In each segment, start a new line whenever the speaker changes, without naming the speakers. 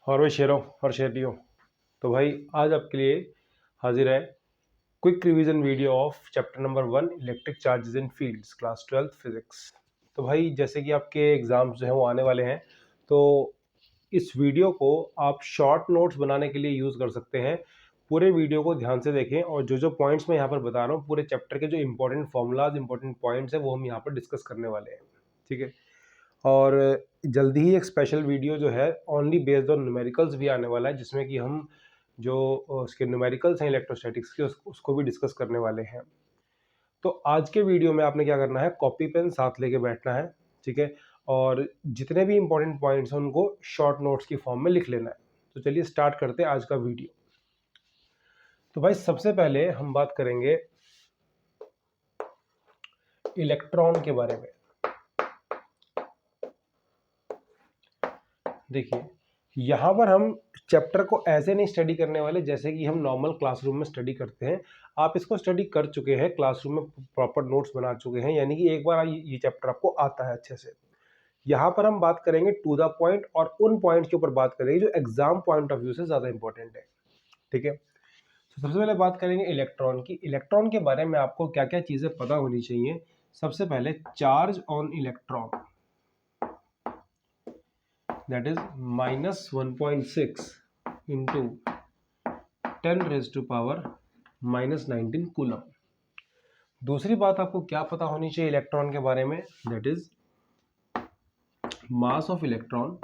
और भाई शेरों और शेरियों, तो भाई आज आपके लिए हाजिर है quick revision video of chapter number 1 electric charges in fields class 12 physics. तो भाई जैसे कि आपके एग्जाम्स जो हैं वो आने वाले हैं, तो इस वीडियो को आप शॉर्ट नोट्स बनाने के लिए यूज़ कर सकते हैं। पूरे वीडियो को ध्यान से देखें और जो जो पॉइंट्स मैं यहाँ पर बता रहा हूँ, पूरे चैप्टर के जो इंपॉर्टेंट फॉर्मूलाज इंपॉर्टेंट पॉइंट्स हैं वो हम यहाँ पर डिस्कस करने वाले हैं। ठीक है, और जल्दी ही एक स्पेशल वीडियो जो है ओनली बेस्ड ऑन न्यूमेरिकल्स भी आने वाला है, जिसमें कि हम जो उसके न्यूमेरिकल्स हैं इलेक्ट्रोस्टैटिक्स के उसको भी डिस्कस करने वाले हैं। तो आज के वीडियो में आपने क्या करना है, कॉपी पेन साथ लेके बैठना है। ठीक है, और जितने भी इंपॉर्टेंट पॉइंट्स हैं उनको शॉर्ट नोट्स की फॉर्म में लिख लेना है। तो चलिए स्टार्ट करते हैं आज का वीडियो। तो भाई सबसे पहले हम बात करेंगे इलेक्ट्रॉन के बारे में। देखिए, यहाँ पर हम चैप्टर को ऐसे नहीं स्टडी करने वाले जैसे कि हम नॉर्मल क्लासरूम में स्टडी करते हैं। आप इसको स्टडी कर चुके हैं, क्लासरूम में प्रॉपर नोट्स बना चुके हैं, यानी कि एक बार ये चैप्टर आपको आता है अच्छे से। यहाँ पर हम बात करेंगे टू द पॉइंट और उन पॉइंट्स के ऊपर बात करेंगे जो एग्जाम पॉइंट ऑफ व्यू से ज़्यादा इंपॉर्टेंट है। ठीक है, तो सबसे पहले बात करेंगे इलेक्ट्रॉन की। इलेक्ट्रॉन के बारे में आपको क्या क्या चीज़ें पता होनी चाहिए। सबसे पहले charge on electron, that is minus 1.6 into 10 raised to power minus 19 coulomb. दूसरी बात आपको क्या पता होनी चाहिए इलेक्ट्रॉन के बारे में, that is mass of electron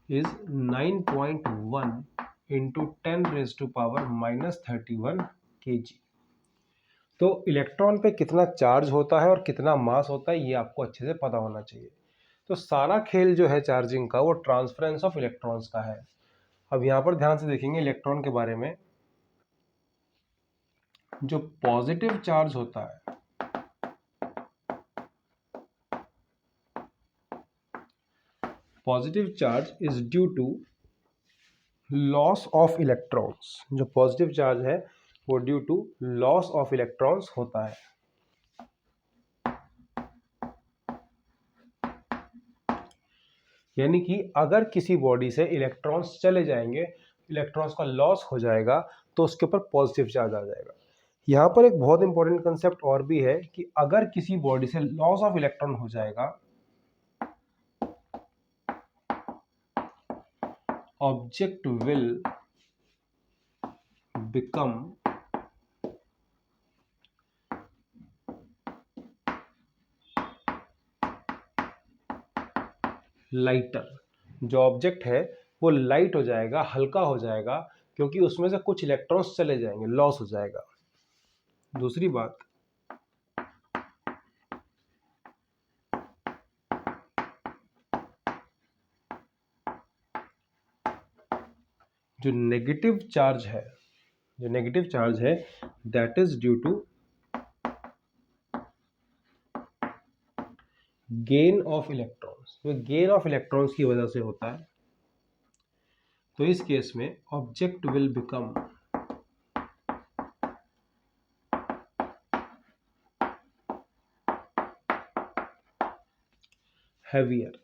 is 9.1 into 10 raised to power minus 31 kg। तो इलेक्ट्रॉन पे कितना चार्ज होता है और कितना मास होता है ये आपको अच्छे से पता होना चाहिए। तो सारा खेल जो है चार्जिंग का वो ट्रांसफरेंस ऑफ इलेक्ट्रॉन्स का है। अब यहाँ पर ध्यान से देखेंगे इलेक्ट्रॉन के बारे में। जो पॉजिटिव चार्ज होता है, positive charge is due to loss of electrons. जो पॉजिटिव चार्ज है वो due to loss of electrons होता है। यानी कि अगर किसी बॉडी से इलेक्ट्रॉन्स चले जाएंगे, इलेक्ट्रॉन्स का लॉस हो जाएगा, तो उसके ऊपर पॉजिटिव चार्ज आ जाएगा। यहाँ पर एक बहुत इंपॉर्टेंट कंसेप्ट और भी है कि अगर किसी बॉडी से लॉस ऑफ इलेक्ट्रॉन हो जाएगा, ऑब्जेक्ट विल बिकम लाइटर। जो ऑब्जेक्ट है वो लाइट हो जाएगा, हल्का हो जाएगा, क्योंकि उसमें से कुछ इलेक्ट्रॉन्स चले जाएंगे, लॉस हो जाएगा। दूसरी बात, जो नेगेटिव चार्ज है, जो नेगेटिव चार्ज है that is due to gain of electrons. तो गेन ऑफ इलेक्ट्रॉन्स की वजह से होता है। तो इस केस में ऑब्जेक्ट विल बिकम हैवियर।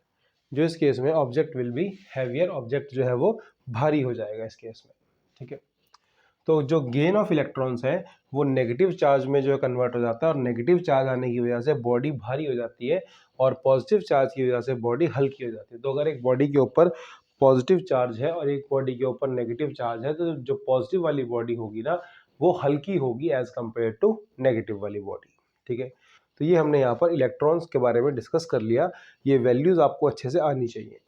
जो इस केस में object will be heavier, object जो है वो भारी हो जाएगा इस केस में। ठीक है, तो जो गेन ऑफ इलेक्ट्रॉन्स है वो नेगेटिव चार्ज में जो है कन्वर्ट हो जाता है, और नेगेटिव चार्ज आने की वजह से बॉडी भारी हो जाती है, और पॉजिटिव चार्ज की वजह से बॉडी हल्की हो जाती है। तो अगर एक बॉडी के ऊपर पॉजिटिव चार्ज है और एक बॉडी के ऊपर नेगेटिव चार्ज है, तो जो पॉजिटिव वाली बॉडी होगी ना वो हल्की होगी एज कंपेयर टू नेगेटिव वाली बॉडी। ठीक है, तो ये हमने यहाँ पर इलेक्ट्रॉन्स के बारे में डिस्कस कर लिया। ये वैल्यूज आपको अच्छे से आनी चाहिए।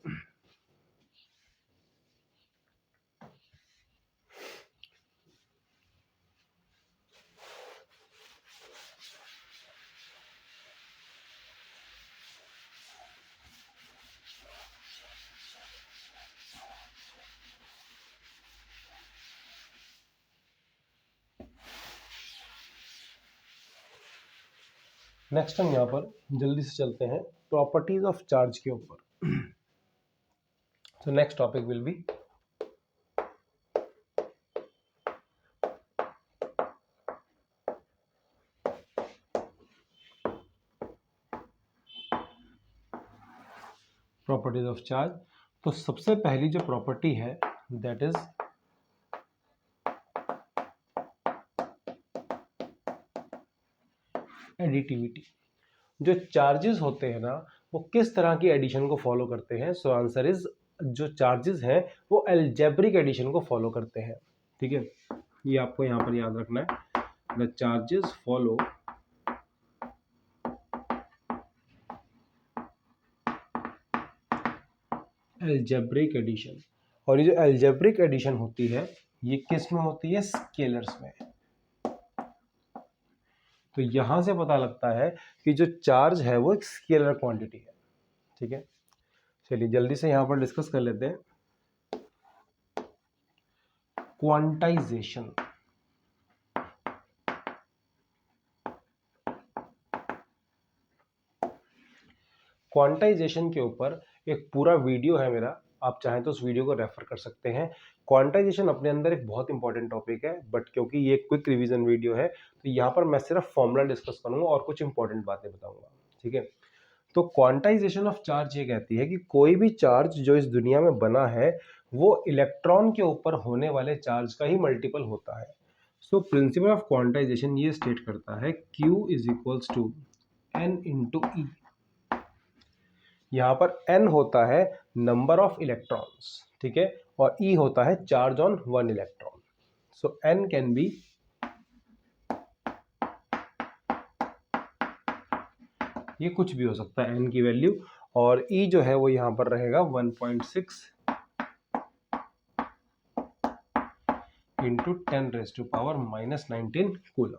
नेक्स्ट हम यहाँ पर जल्दी से चलते हैं प्रॉपर्टीज ऑफ चार्ज के ऊपर। So next topic will be properties of charge. तो सबसे पहली जो प्रॉपर्टी है दैट इज एडिटिविटी। जो चार्जेस होते हैं ना वो किस तरह की एडिशन को फॉलो करते हैं? सो आंसर इज, जो चार्जेस हैं वो अलजेब्रिक एडिशन को फॉलो करते हैं। ठीक है, ये आपको यहां पर याद रखना है। The charges follow algebraic addition. और ये जो अलजेब्रिक एडिशन होती है ये किस में होती है? स्केलर्स में। तो यहां से पता लगता है कि जो चार्ज है वो एक स्केलर क्वांटिटी है। ठीक है, चलिए जल्दी से यहां पर डिस्कस कर लेते हैं क्वांटाइजेशन। क्वांटाइजेशन के ऊपर एक पूरा वीडियो है मेरा, आप चाहें तो उस वीडियो को रेफर कर सकते हैं। क्वांटाइजेशन अपने अंदर एक बहुत इंपॉर्टेंट टॉपिक है, बट क्योंकि ये क्विक रिवीजन वीडियो है तो यहाँ पर मैं सिर्फ फॉर्मूला डिस्कस करूंगा और कुछ इंपॉर्टेंट बातें बताऊंगा। ठीक है, तो क्वांटाइजेशन ऑफ चार्ज ये कहती है कि कोई भी चार्ज जो इस दुनिया में बना है वो इलेक्ट्रॉन के ऊपर होने वाले चार्ज का ही मल्टीपल होता है। सो प्रिंसिपल ऑफ क्वांटाइजेशन ये स्टेट करता है Q is equals to N into E. यहाँ पर n होता है नंबर ऑफ इलेक्ट्रॉन्स, ठीक है, और E होता है charge on one electron. So n can be ये कुछ भी हो सकता है n की वैल्यू, और E जो है वो यहाँ पर रहेगा 1.6 इंटू 10⁻⁻19 कूलम।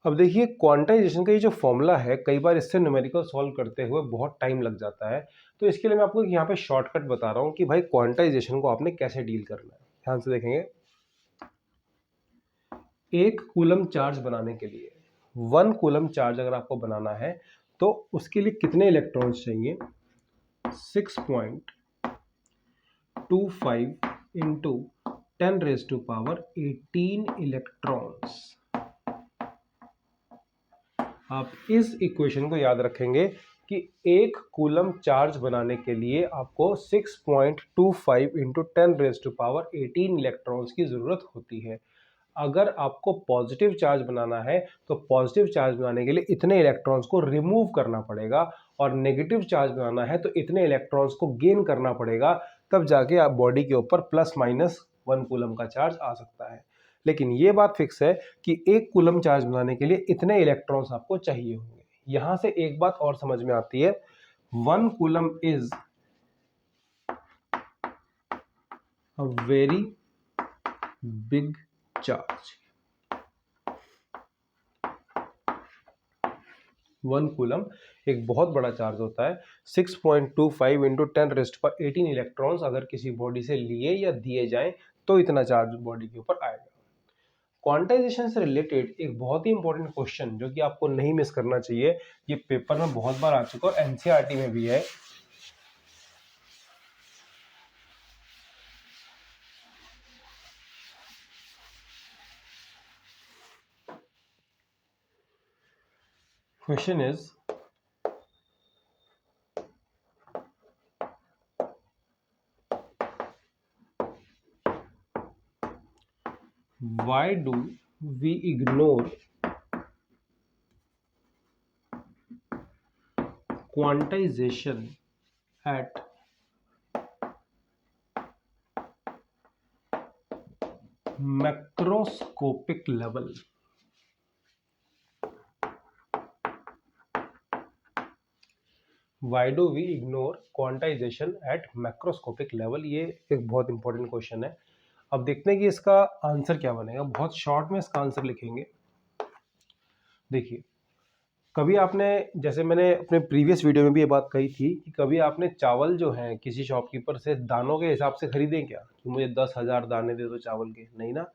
अब देखिए क्वांटाइजेशन का ये जो फॉर्मूला है कई बार इससे न्यूमेरिकल सॉल्व करते हुए बहुत टाइम लग जाता है, तो इसके लिए मैं आपको यहाँ पे शॉर्टकट बता रहा हूँ कि भाई क्वांटाइजेशन को आपने कैसे डील करना है। ध्यान से देखेंगे, एक कूलम चार्ज बनाने के लिए, 1 कूलम चार्ज अगर आपको बनाना है तो उसके लिए कितने इलेक्ट्रॉन्स चाहिए? 6.25 इंटू 10⁻18 इलेक्ट्रॉन्स। आप इस इक्वेशन को याद रखेंगे कि एक कूलम चार्ज बनाने के लिए आपको 6.25 इंटू 10⁻18 इलेक्ट्रॉन्स की जरूरत होती है। अगर आपको पॉजिटिव चार्ज बनाना है तो पॉजिटिव चार्ज बनाने के लिए इतने इलेक्ट्रॉन्स को रिमूव करना पड़ेगा, और नेगेटिव चार्ज बनाना है तो इतने इलेक्ट्रॉन्स को गेन करना पड़ेगा, तब जाके आप बॉडी के ऊपर +-1 कूलम का चार्ज आ सकता है। लेकिन ये बात फिक्स है कि एक कूलम चार्ज बनाने के लिए इतने इलेक्ट्रॉन्स आपको चाहिए होंगे। यहां से एक बात और समझ में आती है, 1 coulomb is a very big charge. 1 coulomb एक बहुत बड़ा चार्ज होता है। 6.25 इंटू 10⁻18 इलेक्ट्रॉन्स अगर किसी बॉडी से लिए या दिए जाएं तो इतना चार्ज बॉडी के ऊपर आएगा। क्वांटाइजेशन से रिलेटेड एक बहुत ही इंपॉर्टेंट क्वेश्चन जो कि आपको नहीं मिस करना चाहिए, ये पेपर में बहुत बार आ चुका और एनसीईआरटी में भी है। Question is, why do we ignore quantization at macroscopic level? Why do we ignore quantization at macroscopic level? ये एक बहुत इंपॉर्टेंट क्वेश्चन है। अब देखते हैं कि इसका आंसर क्या बनेगा। बहुत शॉर्ट में इसका आंसर लिखेंगे। देखिए, कभी आपने, जैसे मैंने अपने प्रीवियस वीडियो में भी ये बात कही थी कि कभी आपने चावल जो है किसी शॉपकीपर से दानों के हिसाब से खरीदे क्या, कि मुझे 10,000 दाने दे दो चावल के? नहीं ना।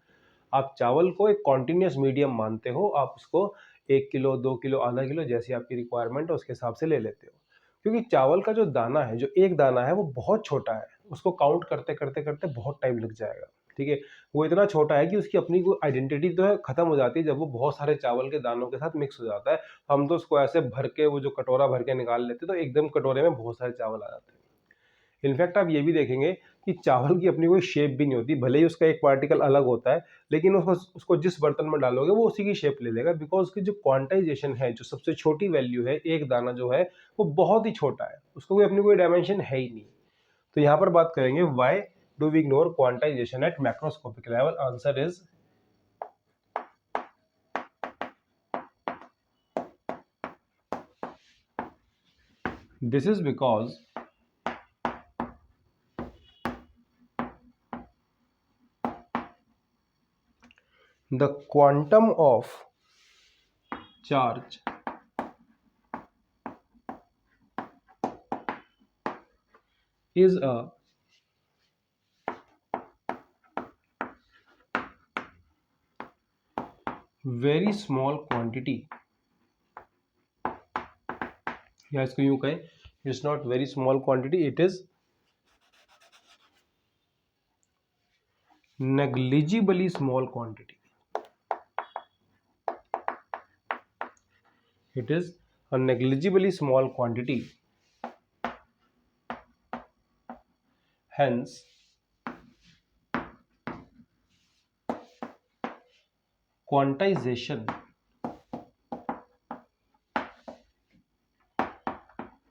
आप चावल को एक कॉन्टिन्यूस मीडियम मानते हो, आप उसको 1 किलो, 2 किलो, आधा किलो जैसी आपकी रिक्वायरमेंट है उसके हिसाब से ले लेते हो। क्योंकि चावल का जो दाना है, जो एक दाना है वो बहुत छोटा है, उसको काउंट करते करते करते बहुत टाइम लग जाएगा। ठीक है, वो इतना छोटा है कि उसकी अपनी कोई आइडेंटिटी तो है खत्म हो जाती है जब वो बहुत सारे चावल के दानों के साथ मिक्स हो जाता है। हम तो उसको ऐसे भर के, वो जो कटोरा भर के निकाल लेते तो एकदम कटोरे में बहुत सारे चावल आ जाते हैं। इनफैक्ट आप ये भी देखेंगे कि चावल की अपनी कोई शेप भी नहीं होती, भले ही उसका एक पार्टिकल अलग होता है, लेकिन उसको जिस बर्तन में डालोगे वो उसी की शेप ले लेगा, बिकॉज उसकी जो क्वांटाइजेशन है, जो सबसे छोटी वैल्यू है, एक दाना जो है वो बहुत ही छोटा है, उसको कोई अपनी कोई डायमेंशन है ही नहीं। तो यहाँ पर बात करेंगे why do we ignore quantization at macroscopic level. Answer is this is because the quantum of charge is a very small quantity, या इसको यूं कहें, it's not very small quantity, it is negligibly small quantity. It is a negligibly small quantity. Hence, quantization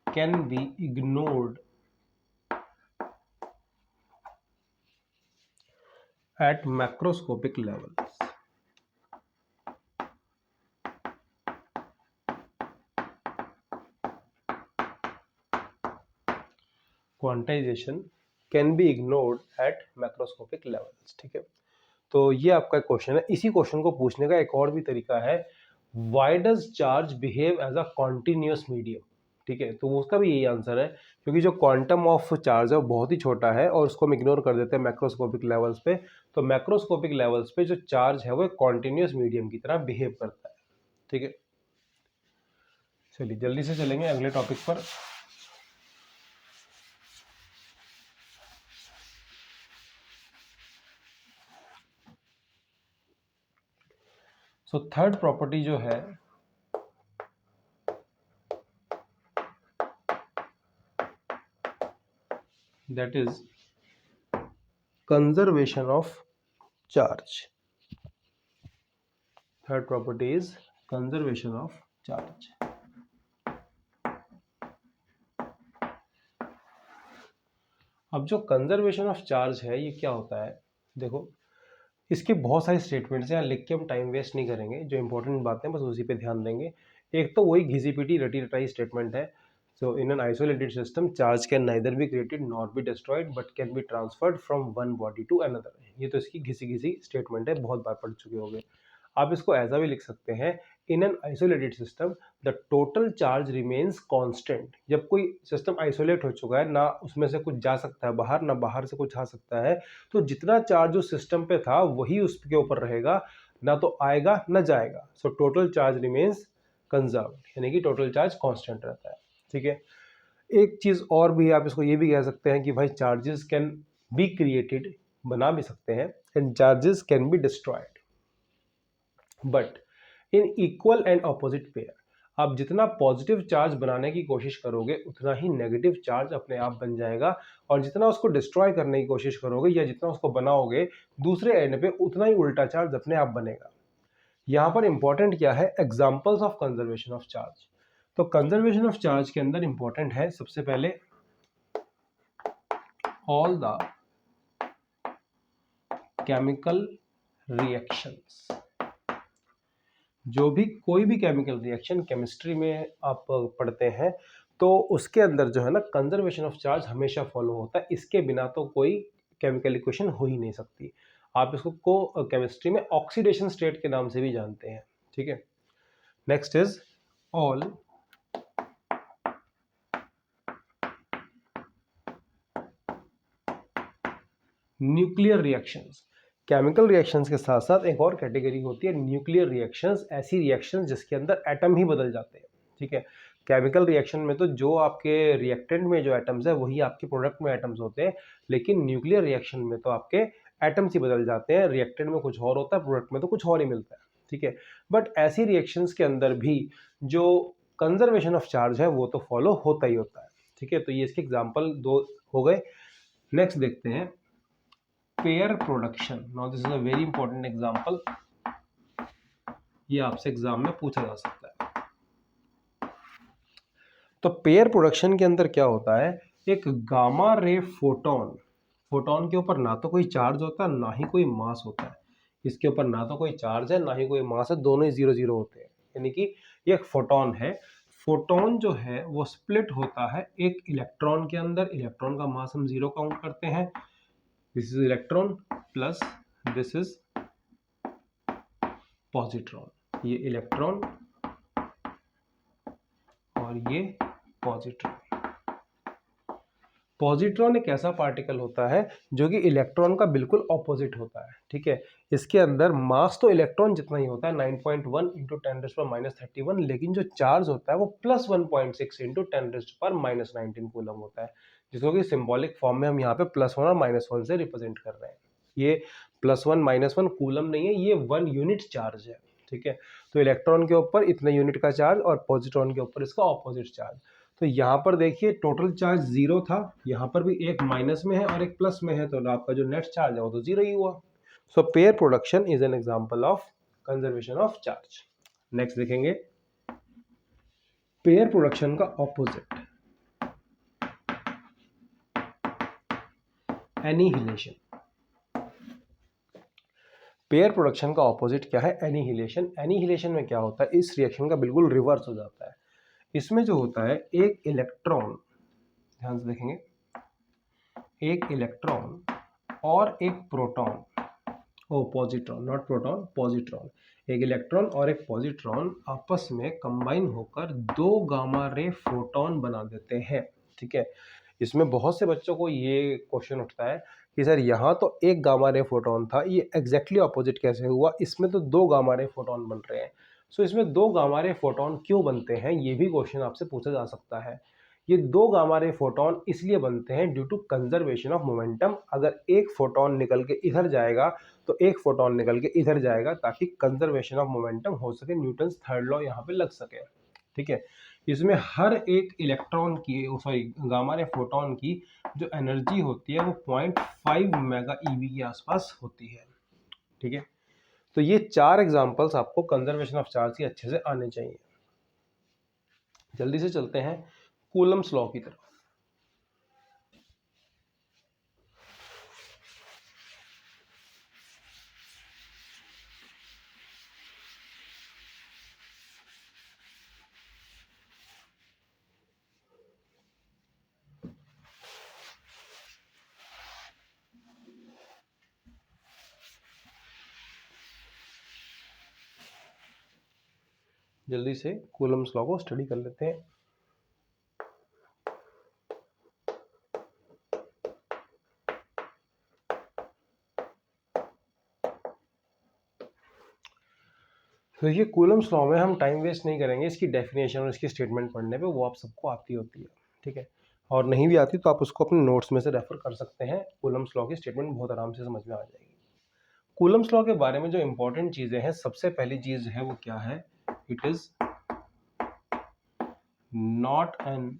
can be ignored at macroscopic levels. Quantization can be ignored at macroscopic levels. ठीक है, तो ये आपका question है। इसी question को पूछने का एक और भी तरीका है, why does charge behave as a continuous medium. ठीक है, तो उसका भी यही आंसर है, क्योंकि जो क्वांटम ऑफ चार्ज है वो बहुत ही छोटा है और उसको हम इग्नोर कर देते हैं मैक्रोस्कोपिक लेवल्स पे। तो मैक्रोस्कोपिक लेवल्स पे जो चार्ज है वो एक कॉन्टिन्यूअस मीडियम की तरह बिहेव करता है। ठीक है, चलिए जल्दी से चलेंगे अगले टॉपिक पर। सो थर्ड प्रॉपर्टी जो है that is conservation of charge. Third property is conservation of charge. अब जो कंजर्वेशन ऑफ चार्ज है ये क्या होता है, देखो इसके बहुत सारे स्टेटमेंट्स हैं, लिख के हम टाइम वेस्ट नहीं करेंगे, जो इंपॉर्टेंट बातें बस उसी पे ध्यान देंगे। एक तो वही घिसी पिटी रटी रटाई स्टेटमेंट है, so in an isolated system charge can neither be created nor be destroyed but can be transferred from one body to another. ये तो इसकी घिसी घिसी स्टेटमेंट है, बहुत बार पढ़ चुके होंगे। आप इसको ऐसा भी लिख सकते हैं, in an isolated system the total charge remains constant. जब कोई सिस्टम आइसोलेट हो चुका है, ना उसमें से कुछ जा सकता है बाहर, ना बाहर से कुछ आ सकता है, तो जितना चार्ज उस सिस्टम पे था वही उसके ऊपर रहेगा, ना तो आएगा ना जाएगा। So total charge remains conserved, यानी कि टोटल चार्ज कांस्टेंट रहता है। ठीक है, एक चीज और भी आप इसको ये भी कह सकते हैं कि भाई चार्जेस कैन बी क्रिएटेड, बना भी सकते हैं, and charges can be destroyed but in equal and opposite pair. आप जितना पॉजिटिव चार्ज बनाने की कोशिश करोगे उतना ही नेगेटिव चार्ज अपने आप बन जाएगा, और जितना उसको डिस्ट्रॉय करने की कोशिश करोगे या जितना उसको बनाओगे दूसरे एंड पे, उतना ही उल्टा चार्ज अपने आप बनेगा। यहाँ पर इंपॉर्टेंट क्या है, examples of conservation of charge. तो कंजर्वेशन ऑफ चार्ज के अंदर इंपॉर्टेंट है सबसे पहले ऑल द केमिकल रिएक्शंस। जो भी कोई भी केमिकल रिएक्शन केमिस्ट्री में आप पढ़ते हैं तो उसके अंदर जो है ना कंजर्वेशन ऑफ चार्ज हमेशा फॉलो होता है, इसके बिना तो कोई केमिकल इक्वेशन हो ही नहीं सकती। आप इसको को केमिस्ट्री में ऑक्सीडेशन स्टेट के नाम से भी जानते हैं। ठीक है, next is all nuclear reactions. Chemical reactions के साथ साथ एक और कैटेगरी होती है न्यूक्लियर रिएक्शंस, ऐसी रिएक्शंस जिसके अंदर एटम ही बदल जाते हैं। ठीक है, केमिकल रिएक्शन में तो जो आपके रिएक्टेंट में जो एटम्स है वही आपके प्रोडक्ट में एटम्स होते हैं, लेकिन न्यूक्लियर रिएक्शन में तो आपके एटम्स ही बदल जाते हैं, रिएक्टेंट में कुछ और होता है, प्रोडक्ट में तो कुछ और ही मिलता है। ठीक है, बट ऐसी रिएक्शंस के अंदर भी जो कंजर्वेशन ऑफ चार्ज है वो तो फॉलो होता ही होता है। ठीक है, तो ये इसके एग्जाम्पल दो हो गए। नेक्स्ट देखते हैं pair production. Now this is a very important example, ये आपसे एग्जाम में पूछा जा सकता है। तो पेयर प्रोडक्शन के अंदर क्या होता है, एक गामा रे फोटोन, फोटोन के ऊपर ना तो कोई चार्ज होता है ना ही कोई मास होता है, इसके ऊपर ना तो कोई चार्ज है ना ही कोई मास है, दोनों ही 0 0 होते हैं, यानी कि ये एक फोटोन है। फोटोन जो है वो स्प्लिट होता है एक इलेक्ट्रॉन के अंदर, इलेक्ट्रॉन का मास हम 0 काउंट करते हैं, this is electron plus this is positron, ये इलेक्ट्रॉन और ये पॉजिट्रॉन। पॉजिट्रॉन एक ऐसा पार्टिकल होता है जो कि इलेक्ट्रॉन का बिल्कुल ऑपोजिट होता है, ठीक है। इसके अंदर मास तो इलेक्ट्रॉन जितना ही होता है 9.1 इंटू 10⁻³ लेकिन जो चार्ज होता है वो +1.6 इंटू 10⁻⁻19 कूलम होता है, जिसको कि सिंबॉलिक फॉर्म में हम यहाँ पे +1 और -1 से रिप्रेजेंट कर रहे हैं। ये +1 -1 कूलम नहीं है, ये 1 यूनिट चार्ज है, ठीक है। तो इलेक्ट्रॉन के ऊपर इतने यूनिट का चार्ज और पॉजिट्रॉन के ऊपर इसका ऑपोजिट चार्ज। तो यहाँ पर देखिए टोटल चार्ज 0 था, यहाँ पर भी एक माइनस में है और एक प्लस में है, तो आपका जो नेट चार्ज है वो तो 0 ही हुआ। So pair production is an example of conservation of charge. Next देखेंगे पेयर प्रोडक्शन का ऑपोजिट एनिहिलेशन। पेयर प्रोडक्शन का ऑपोजिट क्या है, एनिहिलेशन। एनिहिलेशन में क्या होता है, इस रिएक्शन का बिल्कुल रिवर्स हो जाता है। इसमें जो होता है एक इलेक्ट्रॉन, ध्यान से देखेंगे, एक इलेक्ट्रॉन और एक proton, oh positron not proton, positron, एक इलेक्ट्रॉन और एक पॉजिट्रॉन आपस में कंबाइन होकर 2 गामा रे फोटोन बना देते हैं, ठीक है। इसमें बहुत से बच्चों को ये क्वेश्चन उठता है कि सर यहाँ तो एक गामा रे फोटोन था, ये एग्जैक्टली ऑपोजिट कैसे हुआ, इसमें तो 2 गामा रे फोटोन बन रहे हैं। सो इसमें 2 गामा रे फोटोन क्यों बनते हैं, ये भी क्वेश्चन आपसे पूछा जा सकता है। ये 2 गामा रे फोटोन इसलिए बनते हैं due to conservation of momentum. अगर एक फोटोन निकल के इधर जाएगा तो एक फोटोन निकल के इधर जाएगा ताकि कंजर्वेशन ऑफ मोमेंटम हो सके, न्यूटन्स थर्ड लॉ यहाँ पे लग सके, ठीक है। इसमें हर एक इलेक्ट्रॉन की, सॉरी गामा रे फोटोन की जो एनर्जी होती है वो 0.5 मेगा ईवी के आसपास होती है, ठीक है। तो ये 4 एग्जांपल्स आपको कंजर्वेशन ऑफ चार्ज के अच्छे से आने चाहिए। जल्दी से चलते हैं कूलम्स लॉ की तरफ। जल्दी से कूलम्स लॉ को स्टडी कर लेते हैं। तो ये कूलम्स लॉ में हम टाइम वेस्ट नहीं करेंगे, इसकी डेफिनेशन और इसकी स्टेटमेंट पढ़ने पे, वो आप सबको आती होती है, ठीक है। और नहीं भी आती तो आप उसको अपने नोट्स में से रेफर कर सकते हैं, कूलम्स लॉ की स्टेटमेंट बहुत आराम से समझ में आ जाएगी। कूलम्स लॉ के बारे में जो इंपॉर्टेंट चीज़ें हैं, सबसे पहली चीज़ है वो क्या है, it is not an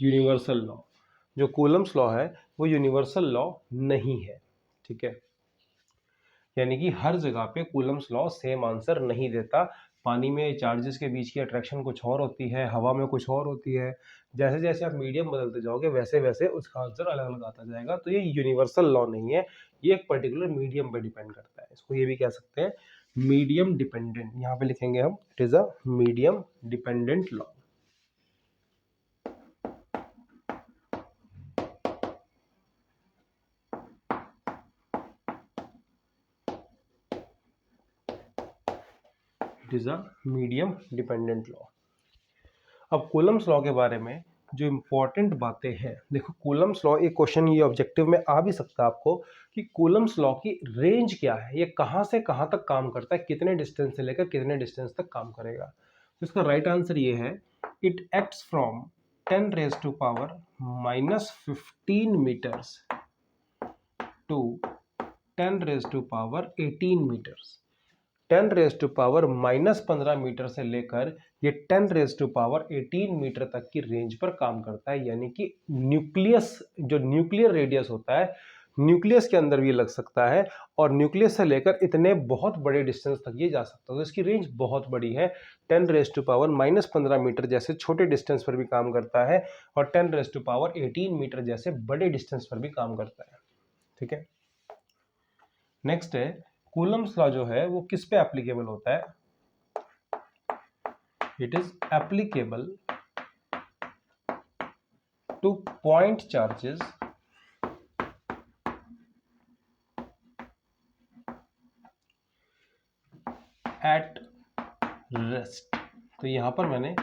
universal law. जो कूलम्स लॉ है वो यूनिवर्सल लॉ नहीं है, ठीक है। यानी कि हर जगह पे कूलम्स लॉ सेम आंसर नहीं देता। पानी में चार्जेस के बीच की अट्रैक्शन कुछ और होती है, हवा में कुछ और होती है, जैसे जैसे आप मीडियम बदलते जाओगे वैसे वैसे उसका आंसर अलग अलग आता जाएगा। तो ये यूनिवर्सल लॉ नहीं है, ये एक पर्टिकुलर मीडियम पे डिपेंड करता है। इसको ये भी कह सकते हैं मीडियम डिपेंडेंट, यहाँ पे लिखेंगे हम it is a medium dependent law. It is a medium dependent law. अब कूलम्स लॉ के बारे में जो इम्पोर्टेंट बातें हैं, देखो कूलम्स लॉ, एक क्वेश्चन ये ऑब्जेक्टिव में आ भी सकता है आपको कि कूलम्स लॉ की रेंज क्या है, ये कहाँ से कहाँ तक काम करता है, कितने डिस्टेंस से लेकर कितने डिस्टेंस तक काम करेगा। तो इसका राइट आंसर ये है, it acts from 10⁻⁻15 metres to 10⁻18 metres. 10⁻⁻15 metre से लेकर ये 10⁻18 मीटर तक की रेंज पर काम करता है। यानी कि न्यूक्लियस, जो न्यूक्लियर रेडियस होता है, न्यूक्लियस के अंदर भी लग सकता है और न्यूक्लियस से लेकर इतने बहुत बड़े डिस्टेंस तक ये जा सकता है। तो इसकी रेंज बहुत बड़ी है। 10⁻⁻15 मीटर जैसे छोटे डिस्टेंस पर भी काम करता है और 10⁻18 मीटर जैसे बड़े डिस्टेंस पर भी काम करता है। ठीक है, नेक्स्ट है कूलम्स लॉ जो है वो किस पे एप्लीकेबल होता है? It is applicable two point charges at rest. तो यहां पर मैंने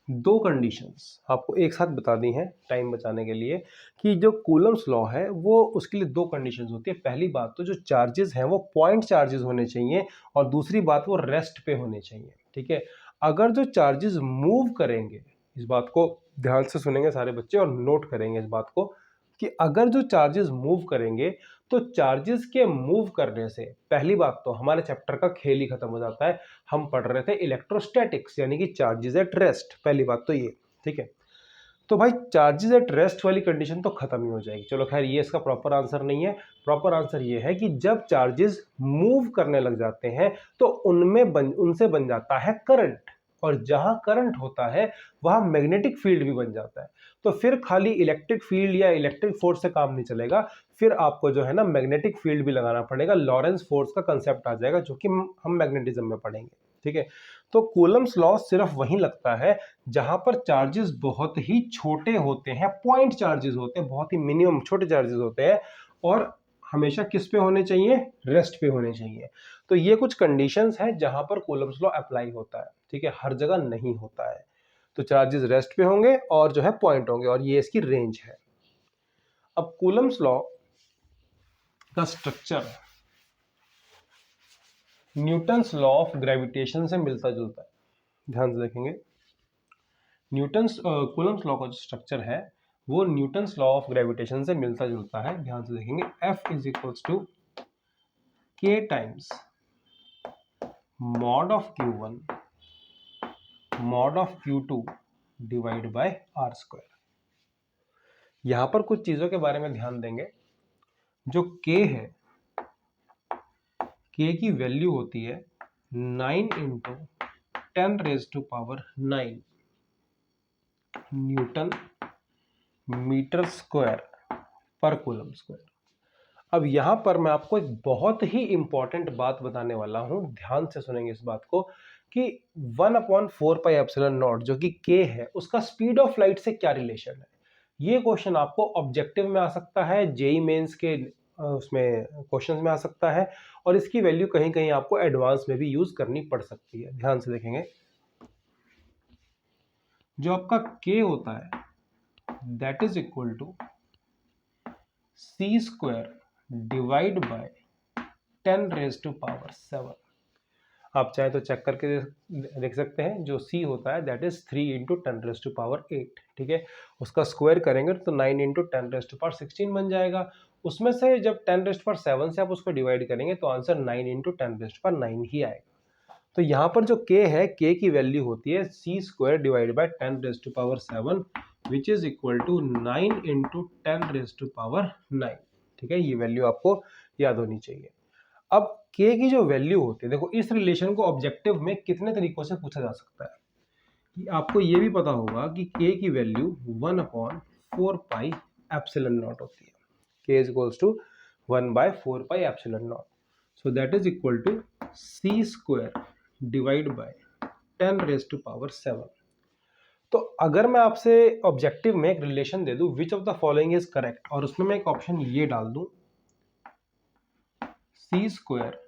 दो कंडीशंस आपको एक साथ बता दी हैं टाइम बचाने के लिए कि जो कूलम्स लॉ है वो उसके लिए दो कंडीशंस होती है। पहली बात तो जो चार्जेस हैं वो पॉइंट चार्जेस होने चाहिए और दूसरी बात वो रेस्ट पे होने चाहिए। ठीक है, अगर जो चार्जेस मूव करेंगे, इस बात को ध्यान से सुनेंगे सारे बच्चे और नोट करेंगे इस बात को कि अगर जो चार्जेस मूव करेंगे तो चार्जेस के मूव करने से पहली बात तो हमारे चैप्टर का खेल ही खत्म हो जाता है। हम पढ़ रहे थे इलेक्ट्रोस्टैटिक्स यानी कि चार्जेस एट रेस्ट, पहली बात तो ये। ठीक है, तो भाई चार्जेस एट रेस्ट वाली कंडीशन तो खत्म ही हो जाएगी। चलो खैर ये इसका प्रॉपर आंसर नहीं है। प्रॉपर आंसर ये है कि जब चार्जेस मूव करने लग जाते हैं तो उनसे बन जाता है करंट, और जहां करंट होता है वहां मैग्नेटिक फील्ड भी बन जाता है। तो फिर खाली इलेक्ट्रिक फील्ड या इलेक्ट्रिक फोर्स से काम नहीं चलेगा, फिर आपको जो है ना मैग्नेटिक फील्ड भी लगाना पड़ेगा। लॉरेंस फोर्स का कंसेप्ट आ जाएगा जो कि हम मैग्नेटिज्म में पढ़ेंगे। ठीक है, तो कूलम्स लॉ सिर्फ वहीं लगता है जहां पर चार्जेस बहुत ही छोटे होते हैं, पॉइंट चार्जेस होते हैं, बहुत ही मिनिमम छोटे चार्जेस होते हैं और हमेशा किस पे होने चाहिए? रेस्ट पे होने चाहिए। तो ये कुछ कंडीशंस हैं जहां पर कूलम्स लॉ अप्लाई होता है। ठीक है, हर जगह नहीं होता है। तो चार्जेस रेस्ट पे होंगे और जो है पॉइंट होंगे और ये इसकी रेंज है। अब कूलम्स लॉ का structure Newton's law of gravitation से मिलता जुलता है। ध्यान से देखेंगे, न्यूटन्स कूलम्स लॉ का जो स्ट्रक्चर है वो न्यूटन्स लॉ ऑफ ग्रेविटेशन से मिलता जुलता है। ध्यान से देखेंगे, F is equals to K times mod of Q1 mod of Q2 divide by R square. यहां पर कुछ चीजों के बारे में ध्यान देंगे। जो K है, K की वैल्यू होती है 9 इंटू 10⁻⁹ न्यूटन मीटर स्क्वायर पर कूलम स्क्वायर। अब यहां पर मैं आपको एक बहुत ही इंपॉर्टेंट बात बताने वाला हूं, ध्यान से सुनेंगे इस बात को कि 1/4πε0 जो कि K है उसका स्पीड ऑफ लाइट से क्या रिलेशन है। ये क्वेश्चन आपको ऑब्जेक्टिव में आ सकता है, जेई मेंस के उसमें क्वेश्चंस में आ सकता है और इसकी वैल्यू कहीं कहीं आपको एडवांस में भी यूज करनी पड़ सकती है। ध्यान से देखेंगे, जो आपका K होता है that is equal to C square divide by 10⁻⁷। आप चाहे तो चेक करके देख सकते हैं, जो C होता है दैट इज 3 इंटू 10⁸8। ठीक है, उसका स्क्वायर करेंगे तो 9 इंटू 10⁻16 बन जाएगा। उसमें से जब 10⁻7 से आप उसको डिवाइड करेंगे तो आंसर 9 इंटू 10⁻9 ही आएगा। तो यहाँ पर जो K है, K की वैल्यू होती है C square divide by 10⁻7 which is equal to 9 into 10⁻9। ठीक है, ये वैल्यू आपको याद होनी चाहिए। अब K की जो वैल्यू होती है, देखो इस रिलेशन को ऑब्जेक्टिव में कितने तरीकों से पूछा जा सकता है कि आपको ये भी पता होगा कि K की वैल्यू 1/4πε0 होती है। K is equals to 1/4πε0, so that is equal to C square divide by 10⁻7। तो अगर मैं आपसे ऑब्जेक्टिव में एक रिलेशन दे दूं which of the following is correct और उसमें मैं एक ऑप्शन ये डाल दूं C square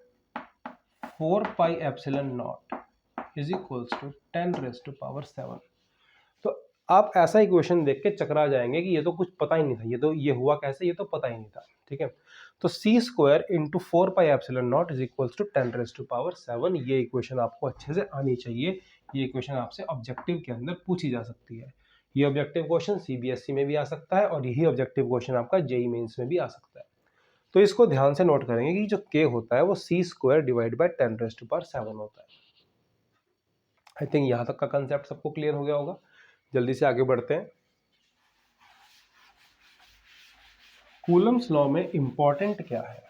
4πε0 is equals to 10⁻7, तो आप ऐसा इक्वेशन देख के चकरा जाएंगे कि ये तो कुछ पता ही नहीं था, ये हुआ कैसे, ये तो पता ही नहीं था। ठीक है, तो C square into 4πε0 is equals to 10⁻7, ये इक्वेशन आपको अच्छे से आनी चाहिए। ये इक्वेशन आपसे ऑब्जेक्टिव के अंदर पूछी जा सकती है। ये ऑब्जेक्टिव क्वेश्चन CBSE में भी आ सकता है और यही ऑब्जेक्टिव क्वेश्चन आपका जेईई मेंस में भी आ सकता है। तो इसको ध्यान से नोट करेंगे कि जो k होता है वो c² डिवाइड बाय 10⁻⁷ होता है। आई थिंक यहां तक का कंसेप्ट सबको क्लियर हो गया होगा। जल्दी से आगे बढ़ते हैं। कूलम्स लॉ में इंपॉर्टेंट क्या है?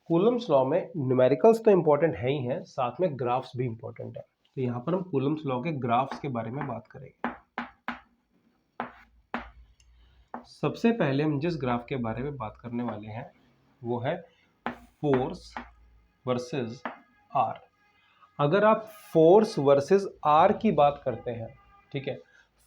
कूलम्स लॉ में न्यूमेरिकल्स तो इंपॉर्टेंट है ही हैं, साथ में ग्राफ्स भी इंपॉर्टेंट है। तो यहाँ पर हम कूलम्स लॉ के ग्राफ्स के बारे में बात करेंगे। सबसे पहले हम जिस ग्राफ के बारे में बात करने वाले हैं वो है फोर्स वर्सेस आर। अगर आप फोर्स वर्सेस आर की बात करते हैं, ठीक है,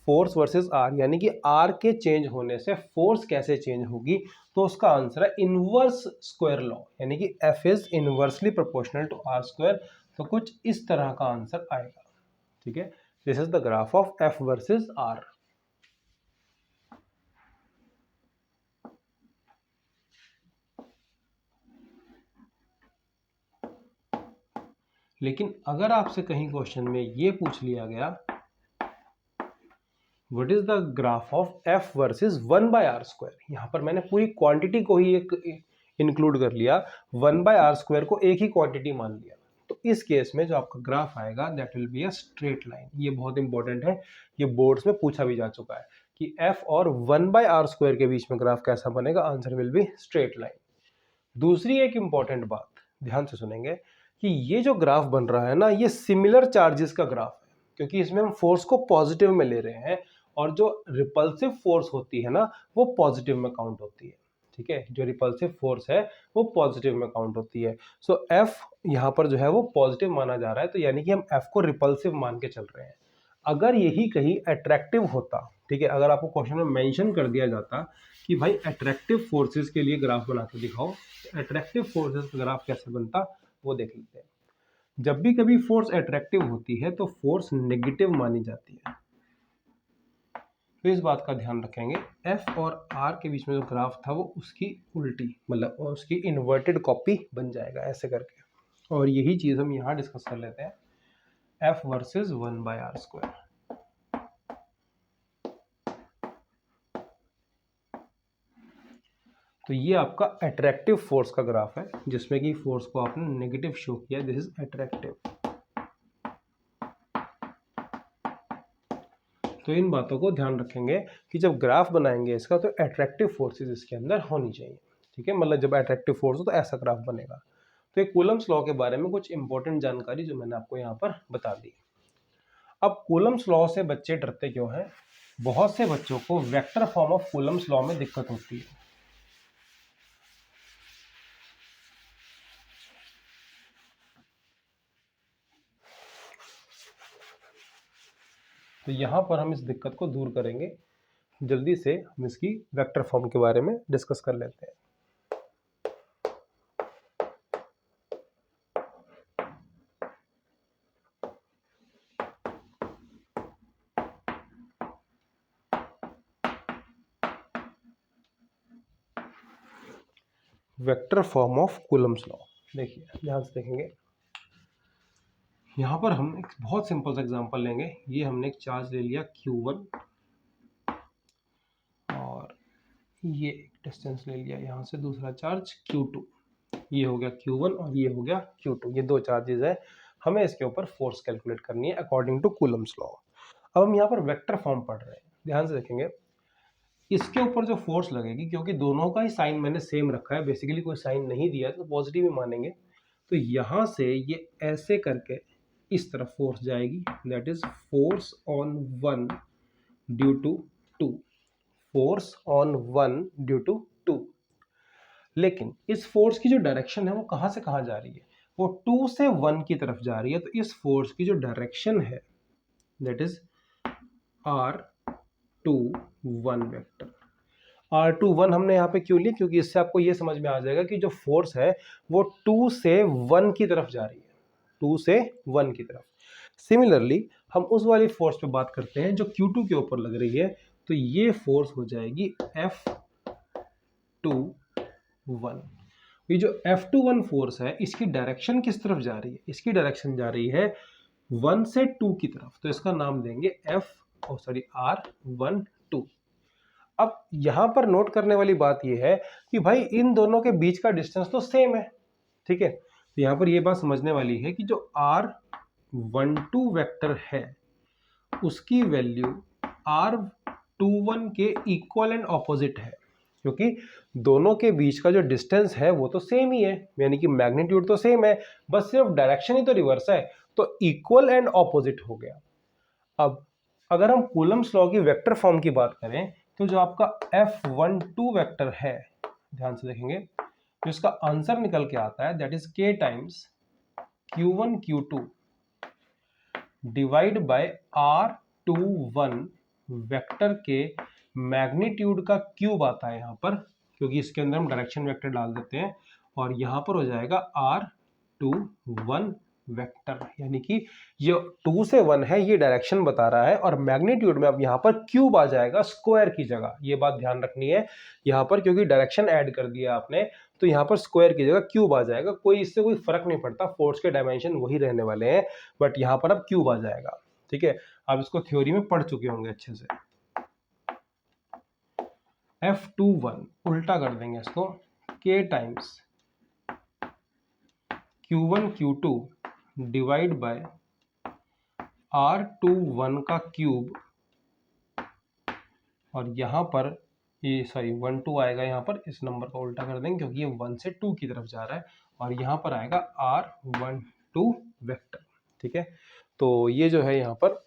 फोर्स वर्सेस आर यानी कि आर के चेंज होने से फोर्स कैसे चेंज होगी, तो उसका आंसर है इनवर्स स्क्वायर लॉ, यानी कि F is inversely proportional to R square. तो कुछ इस तरह का आंसर आएगा, ठीक है। This is the graph of F versus R. लेकिन अगर आपसे कहीं क्वेश्चन में ये पूछ लिया गया what is the graph of F versus 1/r², यहाँ पर मैंने पूरी क्वांटिटी को ही एक इंक्लूड कर लिया, 1/r² को एक ही क्वांटिटी मान लिया, तो इस केस में जो आपका ग्राफ आएगा that will be a straight line. ये बहुत इंपॉर्टेंट है, ये बोर्ड्स में पूछा भी जा चुका है कि एफ और 1/r² के बीच में ग्राफ कैसा बनेगा, answer will be straight line. दूसरी एक इंपॉर्टेंट बात ध्यान से सुनेंगे कि ये जो ग्राफ बन रहा है ना, ये सिमिलर चार्जेस का ग्राफ है, क्योंकि इसमें हम फोर्स को पॉजिटिव में ले रहे हैं और जो रिपल्सिव फोर्स होती है ना वो पॉजिटिव में काउंट होती है, ठीक है। जो रिपल्सिव फोर्स है वो पॉजिटिव में काउंट होती है। सो एफ यहाँ पर जो है वो पॉजिटिव माना जा रहा है, तो यानी कि हम एफ को रिपल्सिव मान के चल रहे हैं। अगर यही कहीं अट्रैक्टिव होता, ठीक है, अगर आपको क्वेश्चन में मेंशन कर दिया जाता कि भाई अट्रैक्टिव फोर्सेस के लिए ग्राफ बना के दिखाओ, तो अट्रैक्टिव फोर्सेस का ग्राफ कैसे बनता वो देख लेते हैं। जब भी कभी फोर्स अट्रैक्टिव होती है तो फोर्स नेगेटिव मानी जाती है, तो इस बात का ध्यान रखेंगे। एफ और आर के बीच में जो ग्राफ था वो उसकी उल्टी, मतलब उसकी इन्वर्टेड कॉपी बन जाएगा ऐसे करके, और यही चीज हम यहाँ डिस्कस कर लेते हैं, एफ वर्सेस 1/r²। तो ये आपका अट्रैक्टिव फोर्स का ग्राफ है, जिसमें कि फोर्स को आपने नेगेटिव शो किया, दिस इज अट्रैक्टिव। तो इन बातों को ध्यान रखेंगे कि जब ग्राफ बनाएंगे इसका तो अट्रैक्टिव फोर्सेस इसके अंदर होनी चाहिए, ठीक है, मतलब जब अट्रैक्टिव फोर्स हो तो ऐसा ग्राफ बनेगा। तो ये कूलम्स लॉ के बारे में कुछ इंपॉर्टेंट जानकारी जो मैंने आपको यहाँ पर बता दी। अब कूलम्स लॉ से बच्चे डरते क्यों हैं? बहुत से बच्चों को vector form of Coulomb's law में दिक्कत होती है। तो यहाँ पर हम इस दिक्कत को दूर करेंगे, जल्दी से हम इसकी वेक्टर फॉर्म के बारे में डिस्कस कर लेते हैं। Vector form of Coulomb's law, देखिए ध्यान से देखेंगे। यहाँ पर हम एक बहुत सिंपल सा एग्जांपल लेंगे। ये हमने एक चार्ज ले लिया Q1 और ये एक डिस्टेंस ले लिया यहाँ से दूसरा चार्ज Q2। ये हो गया Q1 और ये हो गया Q2, ये दो चार्जेस है। हमें इसके ऊपर फोर्स कैलकुलेट करनी है अकॉर्डिंग टू कूलम्स लॉ। अब हम यहाँ पर वेक्टर फॉर्म पढ़ रहे हैं, ध्यान से देखेंगे। इसके ऊपर जो फोर्स लगेगी, क्योंकि दोनों का ही साइन मैंने सेम रखा है, बेसिकली कोई साइन नहीं दिया है तो पॉजिटिव ही मानेंगे। तो यहाँ से ये ऐसे करके इस तरफ फोर्स जाएगी, that is force on 1 due to 2, force on 1 due to 2। लेकिन इस फोर्स की जो डायरेक्शन है वो कहाँ से कहाँ जा रही है, वो 2 से 1 की तरफ जा रही है। तो इस फोर्स की जो डायरेक्शन है that is R2 1 vector. R2 1 हमने यहाँ पे क्यों लिया, क्योंकि इससे आपको ये समझ में आ जाएगा कि जो फोर्स है वो 2 से 1 की तरफ जा रही है, 2 से 1 की तरफ। सिमिलरली हम उस वाली फोर्स पे बात करते हैं जो Q2 के ऊपर लग रही है, तो ये फोर्स हो जाएगी F21। ये जो F21 फोर्स है इसकी डायरेक्शन किस तरफ जा रही है, इसकी डायरेक्शन जा रही है 1 से 2 की तरफ, तो इसका नाम देंगे R12। अब यहां पर नोट करने वाली बात यह है कि भाई इन दोनों के बीच का डिस्टेंस तो सेम है, ठीक है। तो यहां पर यह बात समझने वाली है कि जो R12 वेक्टर है उसकी वैल्यू R21 के इक्वल एंड ऑपोजिट है, क्योंकि दोनों के बीच का जो डिस्टेंस है वो तो सेम ही है, यानी कि मैग्नीट्यूड तो सेम है, बस सिर्फ डायरेक्शन ही तो रिवर्स है, तो इक्वल एंड ऑपोजिट हो गया। अब अगर हम कूलम्स लॉ की वेक्टर फॉर्म की बात करें तो जो आपका F12 वेक्टर है, ध्यान से देखेंगे, जो इसका आंसर निकल के आता है that is K times Q1 Q2 divide bye R21 vector के मैग्नीट्यूड का क्यूब आता है यहां पर, क्योंकि इसके अंदर हम डायरेक्शन वेक्टर डाल देते हैं, और यहां पर हो जाएगा R21 वेक्टर, यानी कि ये 2 से 1 है, ये डायरेक्शन बता रहा है, और मैग्नीट्यूड में अब यहां पर क्यूब आ जाएगा स्क्वायर की जगह। ये बात ध्यान रखनी है यहां पर, क्योंकि डायरेक्शन ऐड कर दिया आपने, तो यहां पर स्क्वायर की जगह क्यूब आ जाएगा। कोई इससे कोई फर्क नहीं पड़ता, फोर्स के डायमेंशन वही रहने वाले हैं, बट यहां पर अब क्यूब आ जाएगा, ठीक है। आप इसको थ्योरी में पढ़ चुके होंगे अच्छे से। F21 उल्टा कर देंगे इसको, K times Q1 Q2 divide bye R21 का क्यूब, और यहां पर ये 1 2 आएगा, यहां पर इस नंबर को उल्टा कर देंगे क्योंकि ये 1 से 2 की तरफ जा रहा है, और यहां पर आएगा R12 वेक्टर, ठीक है। तो ये जो है यहां पर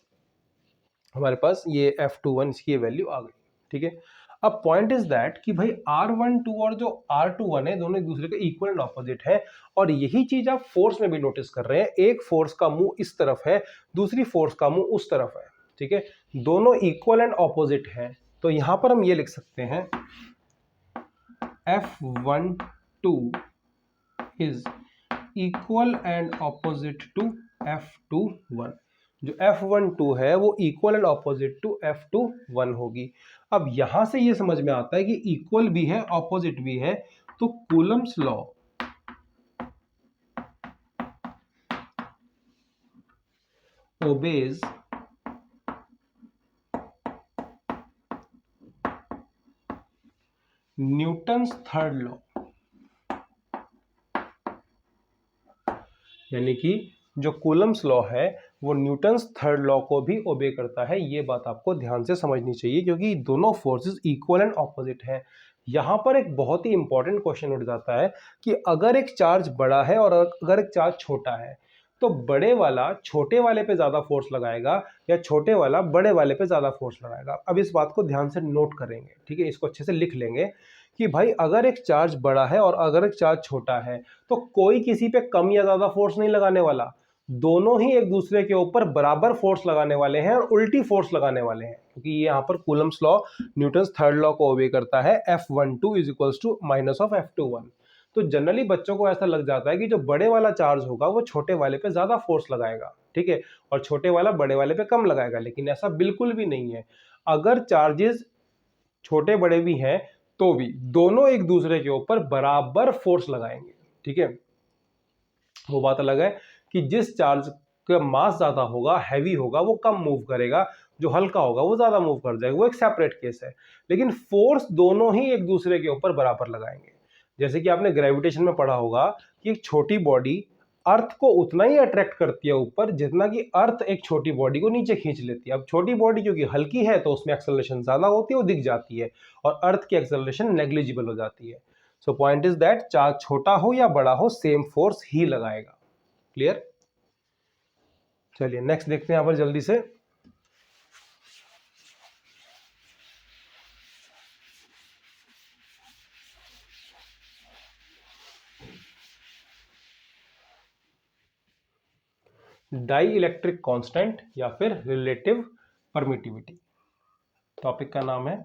हमारे पास ये F21 इसकी वैल्यू आ गई, ठीक है। अब पॉइंट इज दैट कि भाई R12 और जो R21 है दोनों एक दूसरे के इक्वल एंड ऑपोजिट है, और यही चीज आप फोर्स में भी नोटिस कर रहे हैं। एक फोर्स का मुंह इस तरफ है, दूसरी फोर्स का मुंह उस तरफ है, ठीक है, दोनों इक्वल एंड ऑपोजिट है। तो यहां पर हम ये लिख सकते हैं F12 is equal and opposite to F21। जो F12 है वो equal and opposite to F21 होगी। अब यहां से ये समझ में आता है कि इक्वल भी है ऑपोजिट भी है, तो Coulomb's law obeys Newton's third law, यानी कि जो कूलम्स लॉ है वो न्यूटन्स थर्ड लॉ को भी ओबे करता है। ये बात आपको ध्यान से समझनी चाहिए, क्योंकि दोनों फोर्सेस इक्वल एंड ऑपोजिट हैं। यहां पर एक बहुत ही इंपॉर्टेंट क्वेश्चन उठ जाता है कि अगर एक चार्ज बड़ा है और अगर एक चार्ज छोटा है, तो बड़े वाला छोटे वाले पे ज्यादा फोर्स लगाएगा या छोटे वाला बड़े वाले पे ज्यादा फोर्स लगाएगा। अब इस बात को ध्यान से नोट करेंगे, ठीक है, इसको अच्छे से लिख लेंगे कि भाई अगर एक चार्ज बड़ा है और अगर एक चार्ज छोटा है, तो कोई किसी पे कम या ज्यादा फोर्स नहीं लगाने वाला, दोनों ही एक दूसरे के ऊपर बराबर फोर्स लगाने वाले हैं और उल्टी फोर्स लगाने वाले हैं, क्योंकि ये यहां पर Coulomb's law Newton's third law को ओबे करता है। F12 is equals to minus of F21। तो जनरली बच्चों को ऐसा लग जाता है कि जो बड़े वाला चार्ज होगा वो छोटे वाले पे ज्यादा फोर्स लगाएगा, ठीक है, और छोटे वाला बड़े वाले पे कम लगाएगा, लेकिन ऐसा बिल्कुल भी नहीं है। अगर चार्जेस छोटे बड़े भी हैं तो भी दोनों एक दूसरे के ऊपर बराबर फोर्स लगाएंगे, ठीक है। वो बात अलग है कि जिस चार्ज का मास ज्यादा होगा, हैवी होगा, वो कम मूव करेगा, जो हल्का होगा वो ज्यादा मूव कर जाएगा, वो एक सेपरेट केस है। लेकिन फोर्स दोनों ही एक दूसरे के ऊपर बराबर लगाएंगे। जैसे कि आपने ग्रेविटेशन में पढ़ा होगा कि एक छोटी बॉडी अर्थ को उतना ही अट्रैक्ट करती है ऊपर जितना कि अर्थ एक छोटी बॉडी को नीचे खींच लेती है। अब छोटी बॉडी क्योंकि हल्की है तो उसमें एक्सेलरेशन ज्यादा होती है, वो दिख जाती है, और अर्थ की एक्सेलरेशन नेग्लिजिबल हो जाती है। So point is that charge छोटा हो या बड़ा हो सेम फोर्स ही लगाएगा। क्लियर? चलिए नेक्स्ट देखते हैं यहां पर जल्दी से। डाई इलेक्ट्रिक कांस्टेंट या फिर रिलेटिव परमिटिविटी, टॉपिक का नाम है।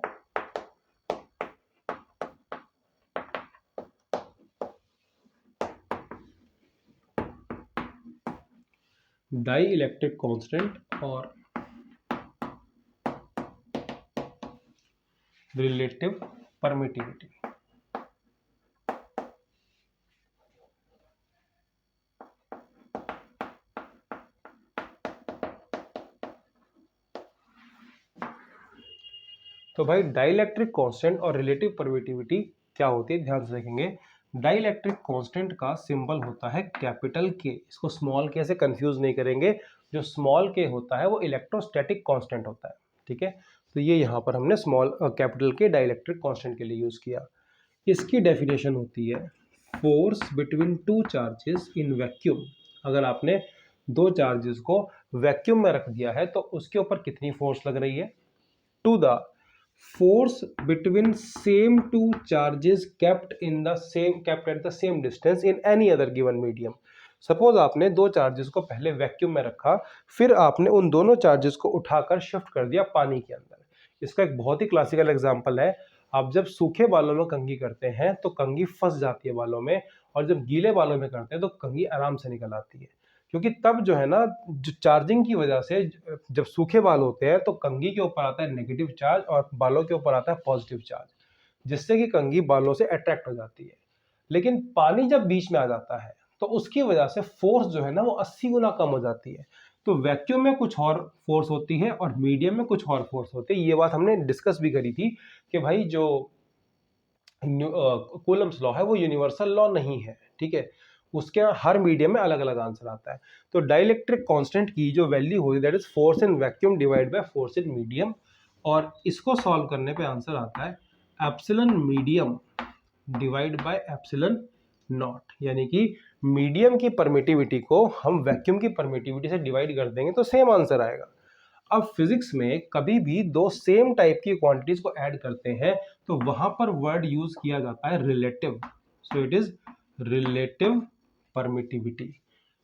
डाई इलेक्ट्रिक कांस्टेंट और रिलेटिव परमिटिविटी। तो तो भाई डाइलेक्ट्रिक कांस्टेंट और रिलेटिव परमिटिविटी क्या होती है, ध्यान से देखेंगे। डाइलेक्ट्रिक कांस्टेंट का सिंबल होता है कैपिटल के, इसको स्मॉल के से कंफ्यूज नहीं करेंगे। जो स्मॉल के होता है वो इलेक्ट्रोस्टैटिक कांस्टेंट होता है, ठीक है। तो ये यहाँ पर हमने स्मॉल कैपिटल के डाइलेक्ट्रिक कांस्टेंट के लिए यूज किया। इसकी डेफिनेशन होती है force between two charges in vacuum. अगर आपने दो चार्जेस को वैक्यूम में रख दिया है तो उसके ऊपर कितनी फोर्स लग रही है, to the force between same two charges kept at the same distance in any other given medium। Suppose आपने दो चार्जेस को पहले वैक्यूम में रखा, फिर आपने उन दोनों चार्जेस को उठाकर शिफ्ट कर दिया पानी के अंदर। इसका एक बहुत ही क्लासिकल एग्जांपल है, आप जब सूखे बालों में कंघी करते हैं तो कंघी फंस जाती है बालों में, और जब गीले बालों में करते हैं तो कंघी आराम से निकल आती है। क्योंकि तब जो है ना, जो चार्जिंग की वजह से जब सूखे बाल होते हैं तो कंघी के ऊपर आता है नेगेटिव चार्ज और बालों के ऊपर आता है पॉजिटिव चार्ज, जिससे कि कंघी बालों से अट्रैक्ट हो जाती है। लेकिन पानी जब बीच में आ जाता है तो उसकी वजह से फोर्स जो है ना वो 80 गुना कम हो जाती है। तो वैक्यूम में कुछ और फोर्स होती है और मीडियम में कुछ और फोर्स होती है। ये बात हमने डिस्कस भी करी थी कि भाई जो कूलम्स लॉ है वो यूनिवर्सल लॉ नहीं है, ठीक है। उसके हर मीडियम में अलग अलग आंसर आता है। तो डाइलेक्ट्रिक कांस्टेंट की जो वैल्यू होगी that is force in vacuum divide by force in medium, और इसको सॉल्व करने पे आंसर आता है epsilon medium divide by epsilon not. यानी कि मीडियम की परमिटिविटी को हम वैक्यूम की परमिटिविटी से डिवाइड कर देंगे तो सेम आंसर आएगा। अब फिजिक्स में कभी भी दो सेम टाइप की क्वांटिटीज को ऐड करते हैं तो वहां पर वर्ड यूज किया जाता है relative. So it is relative permittivity.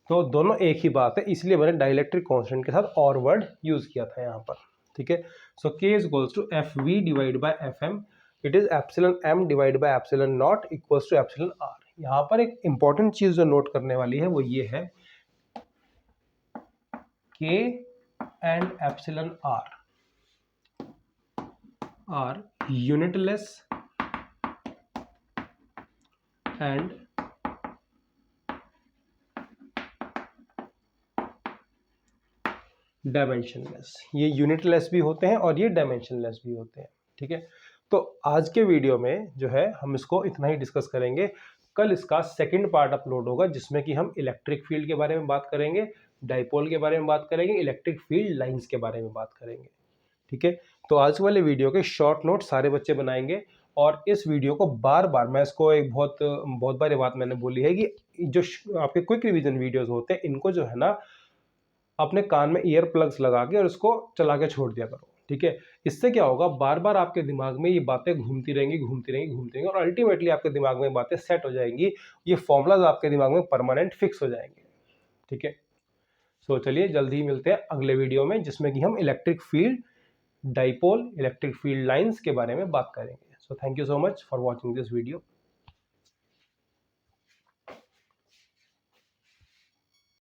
तो दोनों एक ही बात है, इसलिए मैंने डाइलेक्ट्रिक कांस्टेंट के साथ और वर्ड यूज किया था यहाँ पर, ठीक है। So K is equals to F V divide by F M, it is epsilon M divide by epsilon naught equals to epsilon R. यहाँ पर एक इंपॉर्टेंट चीज जो नोट करने वाली है वो ये है, K and epsilon r are unitless and dimensionless. ये यूनिटलेस भी होते हैं और ये डायमेंशनलेस भी होते हैं, ठीक है। तो आज के वीडियो में जो है हम इसको इतना ही डिस्कस करेंगे। कल इसका सेकंड पार्ट अपलोड होगा जिसमें कि हम इलेक्ट्रिक फील्ड के बारे में बात करेंगे, डाइपोल के बारे में बात करेंगे, इलेक्ट्रिक फील्ड लाइंस के बारे में बात करेंगे, ठीक है। तो आज वाले वीडियो के शॉर्ट नोट सारे बच्चे बनाएंगे, और इस वीडियो को बार बार, मैं इसको एक बहुत बार ये बात मैंने बोली है कि जो आपके क्विक रिवीजन वीडियोस होते हैं इनको जो है ना अपने कान में ईयर प्लग्स लगा के और इसको चला के छोड़ दिया करो, ठीक है। इससे क्या होगा, बार बार आपके दिमाग में ये बातें घूमती रहेंगी और अल्टीमेटली आपके दिमाग में बातें सेट हो जाएंगी। ये फॉर्मूलाज आपके दिमाग में परमानेंट फिक्स हो जाएंगे, ठीक है। सो चलिए जल्दी ही मिलते हैं अगले वीडियो में जिसमें कि हम electric field, dipole, electric field lines के बारे में बात करेंगे। So thank you so much for watching this video.